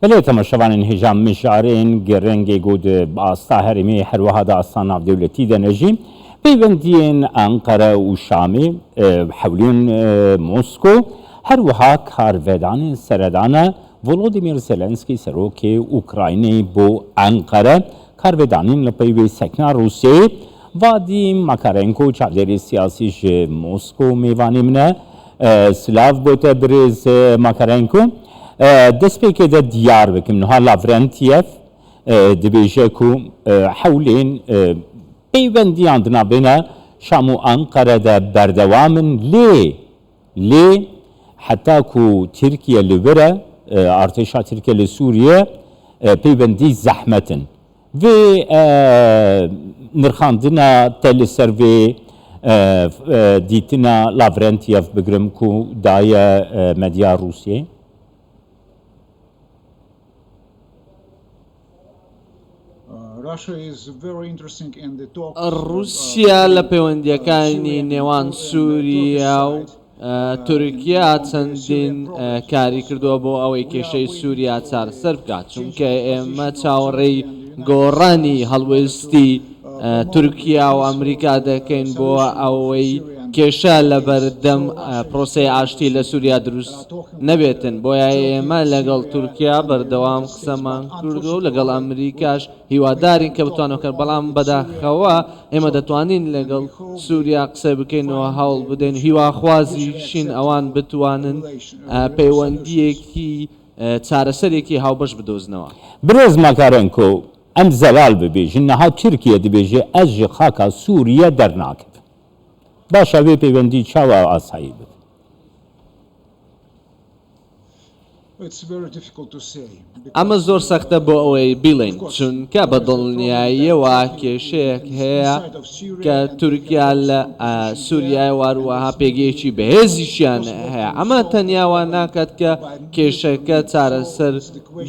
بله تماشاوان انهجام مشارين گرنگی گود باستا هرمی هروها داستان av devleti de nejim پیوندین انقره و شامی حولین موسکو هروها کارودان سردانه ولودیمیر زلنسکی سروک اوکراینی بو انقره کارودانین لپیوی سکنا روسیه وادی ماکارنکو چادری سیاسی موسکو میوانی منه سلاف بوده بریز ماکارنکو دست پیکه ده دیار بکم نها لاورنتیف دبیجه کو حولین پیوندیان دنا بینه شامو انقره ده بردوامن لی حتی کو ترکیه لبره ارتشا ترکیه لسوریه پیوندی زحمتن و نرخاندنا تل سروی دیتنا لاورنتیف بگرم کو دایه مدیا روسیه رووسیا لە پەیوەندیەکانی نێوان سووریا و تورکیا چەندین کاری کردووە بۆ ئەوەی کێشەی سووریا چارەسەر بکات چونکە ئێمە چاوەڕێی گۆڕانی هەڵوێستی تورکیا و ئەمریکا دەکەین بۆ ئەوەی کێشە لە بەردەم پرۆسەی ئاشتی لە سووریا دروست نەبێتن بۆیە ئێمە لەگەڵ تورکیا بەردەوام قسەمان کردو و لەگەڵ ئەمریکاش هیوادارین کە بتوانەوە بەڵام بەداخەوە ئێمە دەتوانین لەگەڵ سووریا قسە بکەینەوە هەوڵ بدەین هیواخوازیشین ئەوان بتوانن پەیوەندیەکی چارەسەرێکی هاوبەش بدۆزنەوە برز ماکارنکۆ ئەم زەوال ببێژن نەها تورکیە دەبێژێ ئەس ژ خاکە سووریە دەرناکەوێت باشە وێ پەیوەندی چاوە ئاسایی بێت ئەمە زۆر سەختە بۆ ئەوەی بیڵێن چونکە بە دڵنیاییەوە کێشەیەک هەیە کە تورکیا لە سووریای واروەها پێگەیەکی بەهێزیشیان هەیە ئەمە تەنیاوە ناکات کە کێشەکە چارەسەر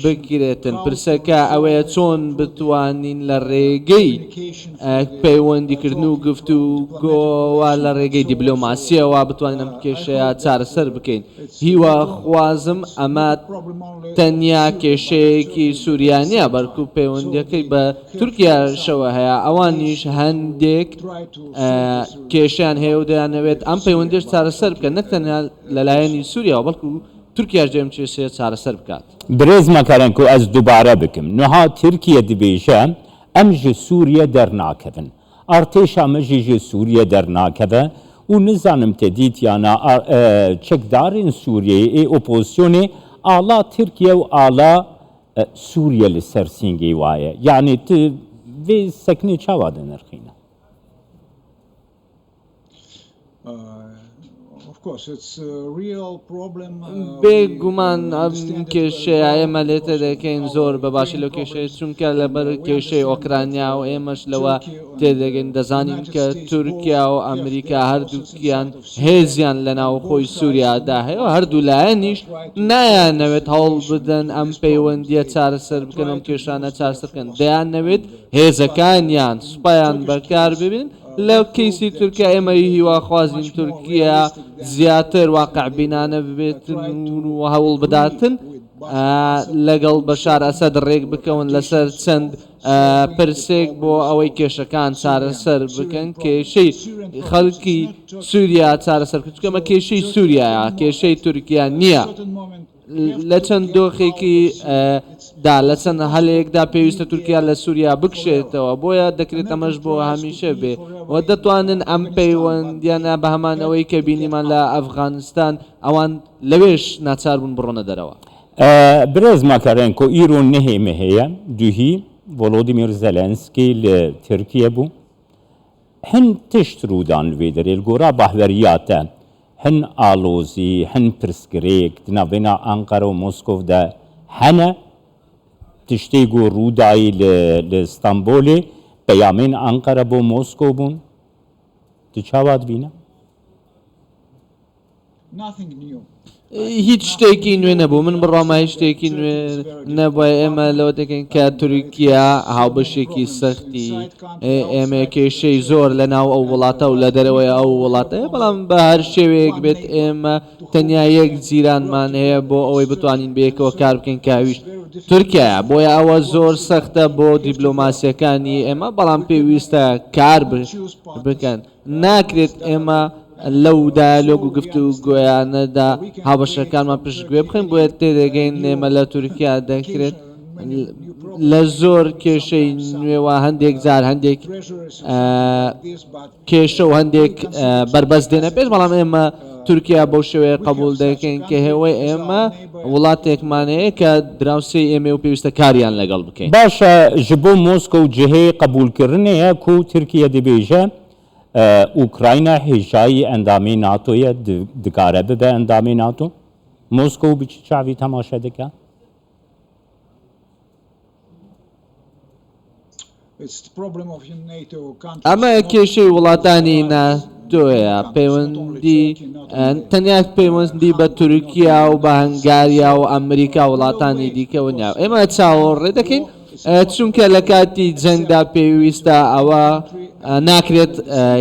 بکرێتن پرسەکە ئەوەیە چۆن بتوانین لە ڕێگەی پەیوەندیکردن و گفتوگۆوە لە ڕێگەی دیبلۆماسیەوە بتوانین ئەم کێشەیە چارەسەر بکەین هیوا خوازم ئەمە تەنیا کێشەیەکی سووریانە بەڵکو پەیوەندیەکەی بە تورکیاشەوە هەیە ئەوانیش هەندێک کێشیان هەیە و دەیانەوێت ئەم پەیوەندیش چارەسەر بکەن نەک تەنیا لەلایەنی سووریاوە بەڵکو تورکیاش دێم کێشەیە چارەسەر بکات برێز مەکارنکۆ ئەس دووبارە بکەم نەها تورکیە دەبێژە ئەم ژ سووریە دەرناکەون ئارتێشا مەژی ژ سووریە دەرناکەوە و نزانم تێدیتیانە چەکدارین سووریەیە ئۆپۆزیسیۆنێ ئاڵا تورکیە و ئاڵا سووریە لە سەر سینگی وایە یعنی vê seknê çawa dinirxîne بێگومان ئەم کێشەیە ئێمە لێتە دەکەین زۆر بەباشی لەو کێشەیە چونکە لەبەر کێشەی ئۆکرانیا و ئێمەش لەوە تێدەگەین دەزانین کە تورکیا و ئەمریکا هەردووکیان هێزیان لە ناوخۆی سووریادا هەیە و هەردوو لایەنیش نایانەوێت هەوڵ بدەن ئەم پەیوەندیە چارەسەر بکەن ئەم کێشانە چارەسەر بکەن دەیانەوێت هێزەکانیان سوپایان بەکار ببین لە کەیسی تورکیا ئێمە هیواخوازین تورکیا زیاتر واقعبینانە ببێتن و هەوڵ بداتن لەگەڵ بەشار ئەسەد ڕێک بکەون لەسەر چەند پرسێک بۆ ئەوەی کێشەکان چارەسەر بکەن کێشەی خەڵکی سووریا چارەسەر بکەمە کێشەی سووریایە کێشەی تورکیا نییە لە چەند دۆخێکی دا لە چەند هەلەیەکدا پێویستە تورکیا لە سووریا بکشێتەوە بۆیە دەکرێت ئەمەش بۆ هەمیشە بێ و دەتوانن ئەم پەیوەندیانە بە هەمانەوەی کە بینیمان لە ئەفغانستان ئەوان لەوێش ناچار بوون بڕۆنە دەرەوە برێز ماکارنکۆ ئیرۆ نەهێمە هەیە دووهی ڤۆلۆدیمیر زەلەنسکی لە تورکیە بوو هەن تشت ڕوودان لێ دەرێت گۆرا باهوەریاتە هەن ئالۆزی هەن پرسگرێک دناڤێنا ئەنقەرە و مۆسکۆڤدا هەنە تشتێک و ڕوودایی لە ئیستانبولێ پەیامێن ئەنقەرە بۆ مۆسکۆ بوون تو چاوات بینە هیچ شتێکی نوێ نەبوو من بڕۆمە هیچ شتێکی نوێ نەبووە ئێمە لەوە دەکەین کە تورکیا هاوبەشێکی سەختی ئێمە کێشەی زۆر لە ناو ئەو وڵاتە و لە دەرەوەی ئەو وڵاتە بەڵام بە هەر شێوەیەک بێت ئێمە تەنیا یەک جیرانمان هەیە بۆ ئەوەی بتوانین بەیەکەوە کار بکەین کاویش تورکیا بۆیە ئەوە زۆر سەختە بۆ دیبلۆماسیەکانی ئێمە بەڵام پێویستە کار بکەن ناکرێت ئێمە لەو دایالۆگ و گفتوگۆیانەدا هاوبەشەکانمان پشتگوێ بخەین بۆیە تێدەگەین ئێمە لە تورکیا دەکرێت لە زۆر کێشەی نوێوە هەندێک جار هەندێک کێشە و هەندێک بربەست دێنە پێش بەڵام ئێمە تورکیا بەو شێوەیە قبول دەکەین کە هێوەی ئێمە وڵاتێکمانەیە کە دراوسەی ئێمە و پێویستە کاریان لەگەڵ بکەین باشە ji bo Moska û cihê qebûlkirinê ku Tirkiye dibêje Ukrayna hêjayî endamê NATOye dikare bibe endamê NATO Moska û bi çi çavî temaşe dike ئەمە کێشەی وڵاتانی ناتۆیە پەیوەندی تەنیا پەیوەندی بە تورکیا و بە هەنگاریا و ئەمریکا وڵاتانی دیکەوە نیاو ئێمە چاوەڕێ دەکەین چونکە لە کاتی جەنگدا پێویستە ئەوە ناکرێت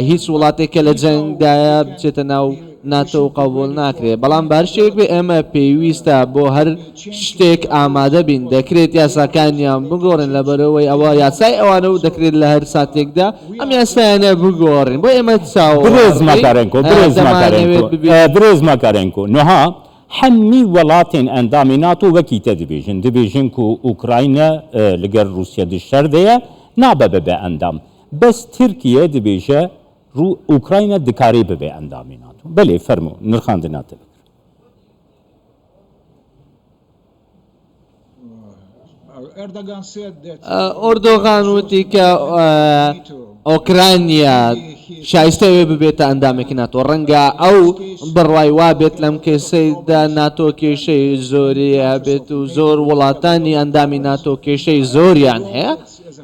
هیچ وڵاتێکە لە جەنگدایە بچێتە ناو ناتۆ و قبول ناکرێت بەڵام بارشێک بێ ئێمە پێویستە بۆ هەر شتێک ئامادە بین دەکرێت یاساکانیان بگۆڕن لەبەرەوەی ئەوە یاسای ئەوانە و دەکرێت لە هەر ساتێکدا ئەم یاسایانە بگۆڕین بۆ ئێمە برێز مەکارێنکۆ نها هەموو وڵاتên endamê NATO wekî te dibêjin ku Ukrayna li gel Rûsya di şer de ye nabe bibe endam bes Tirkiye dibêje Ukrayna dikarê bibe endamê NATO belê fermo nirxandina te ئۆردۆغان وتی کە ئۆکرانیا شایستەوێ ببێتە ئەندامێکی ناتۆ ڕەنگە ئەو بڕوای وابێت لەم کێسەیدا ناتۆ کێشەی زۆریە بێت و زۆر وڵاتانی ئەندامی ناتۆ کێشەی زۆریان هەیە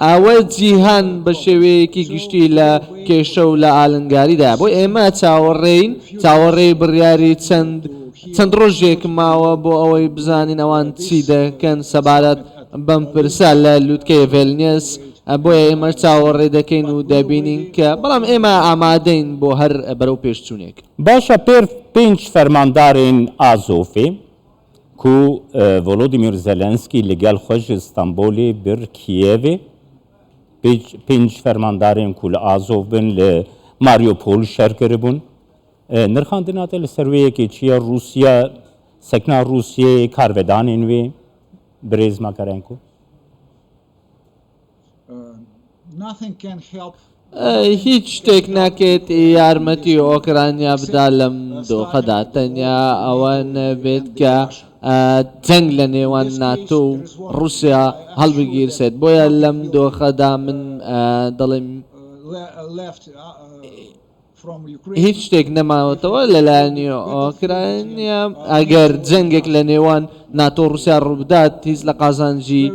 ئەوە جیهان بە شێوەیەکی گشتی لە کێشە و لە ئالنگاریدا بۆ ئێمە چاوەڕێی بڕیاری چەند ڕۆژێک ماوە بۆ ئەوەی بزانین ئەوان چی دەکەن سەبارەت بەم پرسە لە لووتکەی ڤێلنیەس بۆیە ئێمە چاوەڕێ دەکەین و دەبینین کە بەڵام ئێمە ئامادەین بۆ هەر بەرەو پێشچوونێک باشە پێنج فەرماندارên Azovê ku Volodymyr Zelenskî li gel xwe ji Stenbolê bir Kiyevê pênc fermandarên ku li Azov bin li Mariupol şer kiribûn nirxandina te li ser wê yekê çi ye Rûsya sekna Rûsyayê karvedanên wê birêz makirin ku هیچ شتێک ناکێت یارمەتی ئۆکرانیا بدا لەم دۆخەدا تەنیا ئەوە نەبێت کە جەنگ لە نێوان ناتۆ و رووسیا هەڵبگیرسێت بۆیە لەم دۆخەدا من دەڵێم هیچ شتێک نەماوەتەوە لەلایەنی ئۆکرانیا ئەگەر جەنگێک لە نێوان ناتۆ رووسیا ڕووبدات هیچ لە قازانجی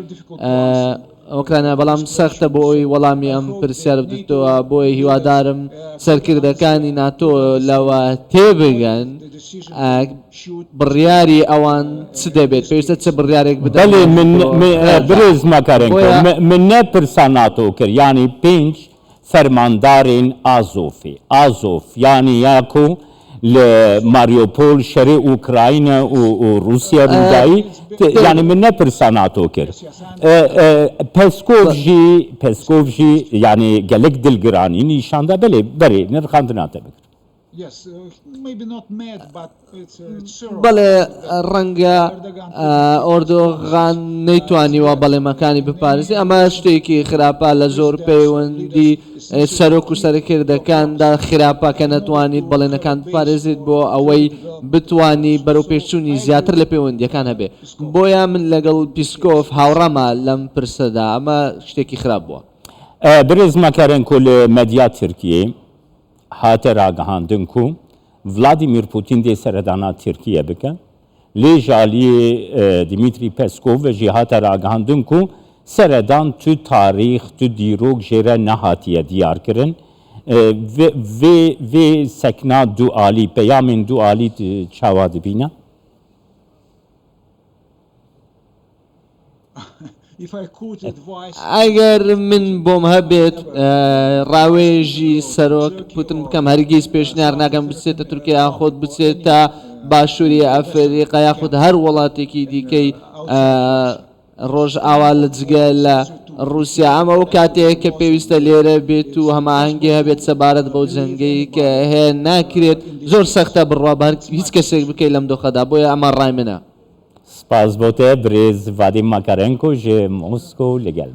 ئۆکرانیا بەڵام سەختە بۆ ئەوی وەڵامی ئەم پرسیار بدوێتەوە بۆیە هیوادارم سەرکردەکانی ناتۆ لەوە تێبگەن بڕیاری ئەوان چ دەبێت پێویستە چه بڕیارێک بدەن برێز مەکارێن من نەپرسا ناتۆ کرد ینی پێنج فەرماندارên Azovê Azov yani yako li Mariupol şerê Ukrayna û Rûsya rûdayî yani min nepirsa NATO kir Peskov jî yani gelek dilgiranî nîşanda belê berê nirxandina te bikir بەڵێ ڕەنگە ئۆردۆغان نەیتوانیوە بەڵێمەکانی بپارێزی ئەمە شتێکی خراپە لە زۆر پەیوەندی سەرۆک و سەرکردەکاندا خراپە کە نەتوانیت بەڵێنەکان بپارێزیت بۆ ئەوەی بتانی بەرەو پێچوونی زیاتر لە پەیوەندیەکان هەبێ بۆیە من لەگەڵ پیسکۆف هاوڕەمە لەم پرسەدا ئەمە شتێکی خراپ بووە برێز مەکارێن ku li medya Tirkiyê hate ragihandin ku Vladimir Putin dê seredana Tirkiye bike lê jaliyê Dmitry Peskov ve jî hate ragihandin ku seredan tu tarîx tu dîrok jê re nehatiye diyar kirin vê sekna du alî peyamên du alî çawa dibîne if I could advise ئەگەر من بۆم هەبێت ڕاوێژی سەرۆک پوتن بکەم هەرگیز پێشنیار ناکەم بچێتە تورکیا یاخۆت بچێتە باشووری ئەفریقا یاخود هەر وڵاتێکی دیکەی ڕۆژ ئاوا لە جگە لە رووسیا ئەمە ئەو کاتەیە کە پێویستە لێرە بێت و هەماهەنگی هەبێت سەبارەت بەو جەنگەی کە هەیە ناکرێت زۆر سەختە بڕوا بە هیچ کەسێک بکەیت لەم دۆخەدا بۆیە ئەمە ڕای منە. سپاس بۆ te برێز ڤادیم ماکارێنکۆ ji Moskۆ لەگەڵ